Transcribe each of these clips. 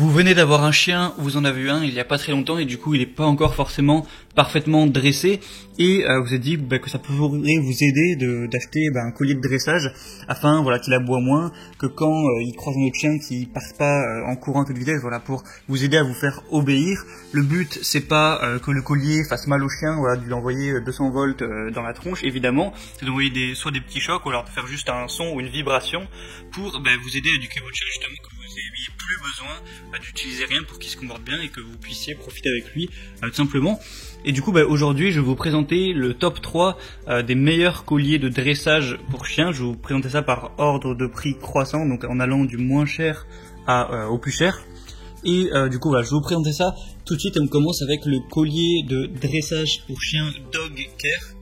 Vous venez d'avoir un chien, vous en avez eu un il y a pas très longtemps et du coup il est pas encore forcément parfaitement dressé et vous êtes dit que ça pourrait vous aider d'acheter un collier de dressage afin qu'il aboie moins, que quand il croise un autre chien qu'il parte pas en courant à toute vitesse, pour vous aider à vous faire obéir. Le but c'est pas que le collier fasse mal au chien, de lui envoyer 200 volts dans la tronche évidemment, c'est d'envoyer soit des petits chocs ou alors de faire juste un son ou une vibration pour vous aider à éduquer votre chien justement, que vous n'ayez plus besoin d'utiliser rien pour qu'il se comporte bien et que vous puissiez profiter avec lui tout simplement. Et du coup aujourd'hui je vais vous présenter le top 3 des meilleurs colliers de dressage pour chiens. Je vais vous présenter ça par ordre de prix croissant, donc en allant du moins cher au plus cher. Et du coup je vais vous présenter ça tout de suite et on commence avec le collier de dressage pour chiens Dog Care.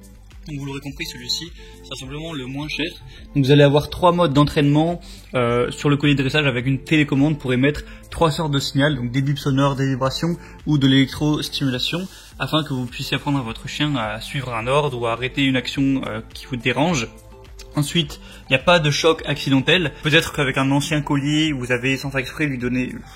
Donc vous l'aurez compris, celui-ci c'est simplement le moins cher. Donc vous allez avoir 3 modes d'entraînement sur le collier de dressage avec une télécommande pour émettre 3 sortes de signaux, donc des bips sonores, des vibrations ou de l'électrostimulation, afin que vous puissiez apprendre à votre chien à suivre un ordre ou à arrêter une action qui vous dérange. Ensuite, il n'y a pas de choc accidentel. Peut-être qu'avec un ancien collier, vous avez sans faire exprès vous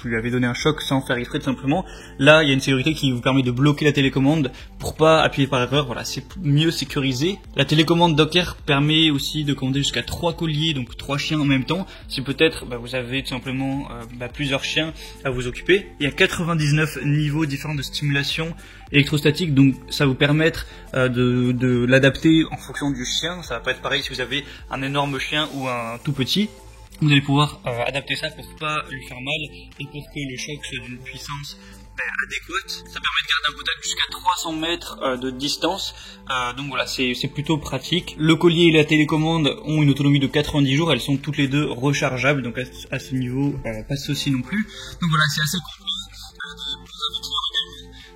lui avez donné un choc sans faire exprès tout simplement. Là, il y a une sécurité qui vous permet de bloquer la télécommande pour pas appuyer par erreur. Voilà, c'est mieux sécurisé. La télécommande Dog Care permet aussi de commander jusqu'à 3 colliers, donc 3 chiens en même temps. Si peut-être vous avez tout simplement plusieurs chiens à vous occuper. Il y a 99 niveaux différents de stimulation électrostatique, donc ça va vous permettre de l'adapter en fonction du chien. Ça va pas être pareil si vous avez un énorme chien ou un tout petit. Vous allez pouvoir adapter ça pour pas lui faire mal et pour que le choc soit d'une puissance adéquate. Ça permet de garder un contact jusqu'à 300 mètres de distance, donc voilà, c'est plutôt pratique. Le collier et la télécommande ont une autonomie de 90 jours, elles sont toutes les deux rechargeables, donc à ce niveau pas de souci non plus. Donc voilà, c'est assez complet.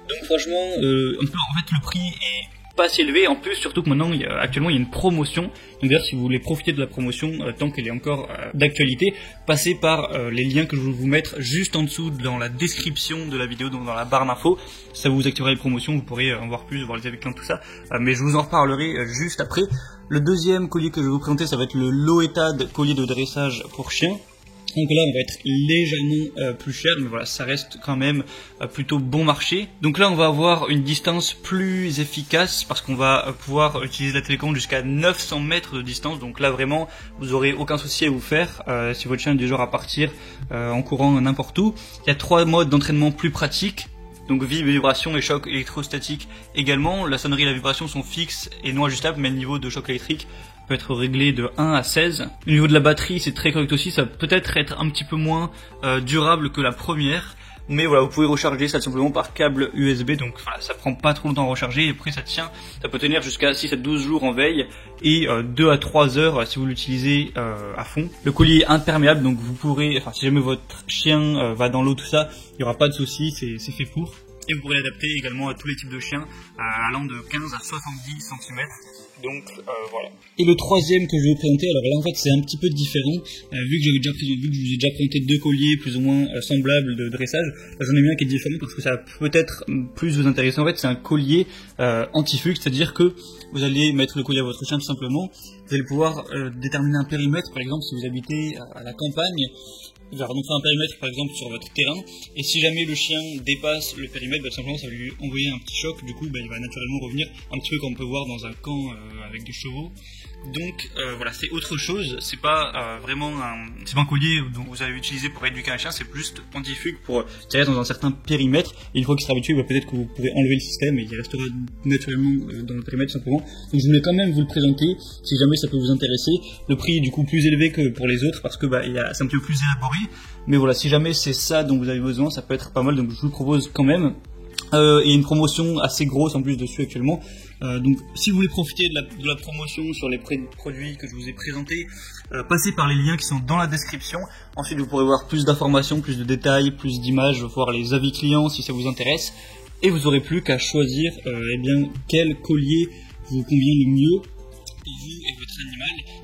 Donc franchement, en fait le prix est pas si élevé, en plus surtout que maintenant actuellement il y a une promotion. Donc d'ailleurs si vous voulez profiter de la promotion tant qu'elle est encore d'actualité, passez par les liens que je vais vous mettre juste en dessous dans la description de la vidéo, donc dans la barre d'infos. Ça vous activera les promotions, vous pourrez en voir plus, voir les avec tout ça, mais je vous en reparlerai juste après. Le deuxième collier que je vais vous présenter, ça va être le Loetad collier de dressage pour chiens. Donc là on va être légèrement plus cher, mais voilà, ça reste quand même plutôt bon marché. Donc là on va avoir une distance plus efficace parce qu'on va pouvoir utiliser la télécommande jusqu'à 900 mètres de distance. Donc là vraiment vous aurez aucun souci à vous faire si votre chien est du genre à partir en courant n'importe où. Il y a 3 modes d'entraînement plus pratiques. Donc vibration et choc électrostatique également. La sonnerie et la vibration sont fixes et non ajustables, mais le niveau de choc électrique peut être réglé de 1 à 16. Au niveau de la batterie, c'est très correct aussi, ça peut être un petit peu moins durable que la première. Mais voilà, vous pouvez recharger ça simplement par câble USB, donc voilà, ça prend pas trop longtemps à recharger et après ça tient, ça peut tenir jusqu'à 6 à 12 jours en veille et 2 à 3 heures si vous l'utilisez à fond. Le collier est imperméable, donc vous pourrez, si jamais votre chien va dans l'eau, tout ça, il n'y aura pas de souci, c'est fait pour. Et vous pourrez l'adapter également à tous les types de chiens, allant de 15 à 70 cm. Donc voilà. Et le troisième que je vais vous présenter, alors là en fait c'est un petit peu différent, vu que je vous ai déjà présenté 2 colliers plus ou moins semblables de dressage, j'en ai mis un qui est différent parce que ça va peut-être plus vous intéresser. En fait c'est un collier anti-fugue, c'est-à-dire que vous allez mettre le collier à votre chien tout simplement, vous allez pouvoir déterminer un périmètre, par exemple si vous habitez à la campagne. Vous allez donc faire un périmètre par exemple sur votre terrain, et si jamais le chien dépasse le périmètre, tout simplement ça va lui envoyer un petit choc, du coup il va naturellement revenir, un petit peu comme on peut voir dans un camp avec des chevaux. Donc voilà, c'est autre chose, c'est pas vraiment c'est pas un collier dont vous allez utiliser pour éduquer un chien, c'est juste anti-fugue pour tirer dans un certain périmètre, et une fois qu'il sera habitué, peut-être que vous pourrez enlever le système et il restera naturellement dans le périmètre simplement. Donc je voulais quand même vous le présenter, si jamais ça peut vous intéresser. Le prix est du coup plus élevé que pour les autres parce que c'est un petit peu plus élaboré, mais voilà, si jamais c'est ça dont vous avez besoin, ça peut être pas mal, donc je vous le propose quand même. Et une promotion assez grosse en plus dessus actuellement. Donc si vous voulez profiter de la promotion sur les produits que je vous ai présentés, passez par les liens qui sont dans la description. Ensuite vous pourrez voir plus d'informations, plus de détails, plus d'images, voir les avis clients si ça vous intéresse. Et vous n'aurez plus qu'à choisir quel collier vous convient le mieux pour vous et votre animal,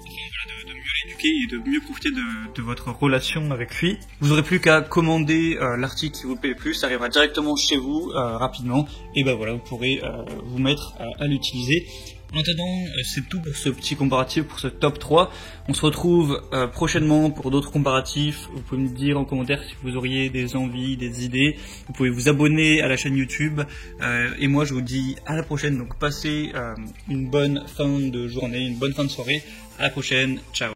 afin de mieux l'éduquer et de mieux profiter de votre relation avec lui. Vous n'aurez plus qu'à commander l'article qui vous plaît le plus, ça arrivera directement chez vous rapidement, et voilà, vous pourrez vous mettre à l'utiliser. En attendant, c'est tout pour ce petit comparatif, pour ce top 3. On se retrouve prochainement pour d'autres comparatifs. Vous pouvez me dire en commentaire si vous auriez des envies, des idées. Vous pouvez vous abonner à la chaîne YouTube. Et moi, je vous dis à la prochaine. Donc passez une bonne fin de journée, une bonne fin de soirée. À la prochaine. Ciao.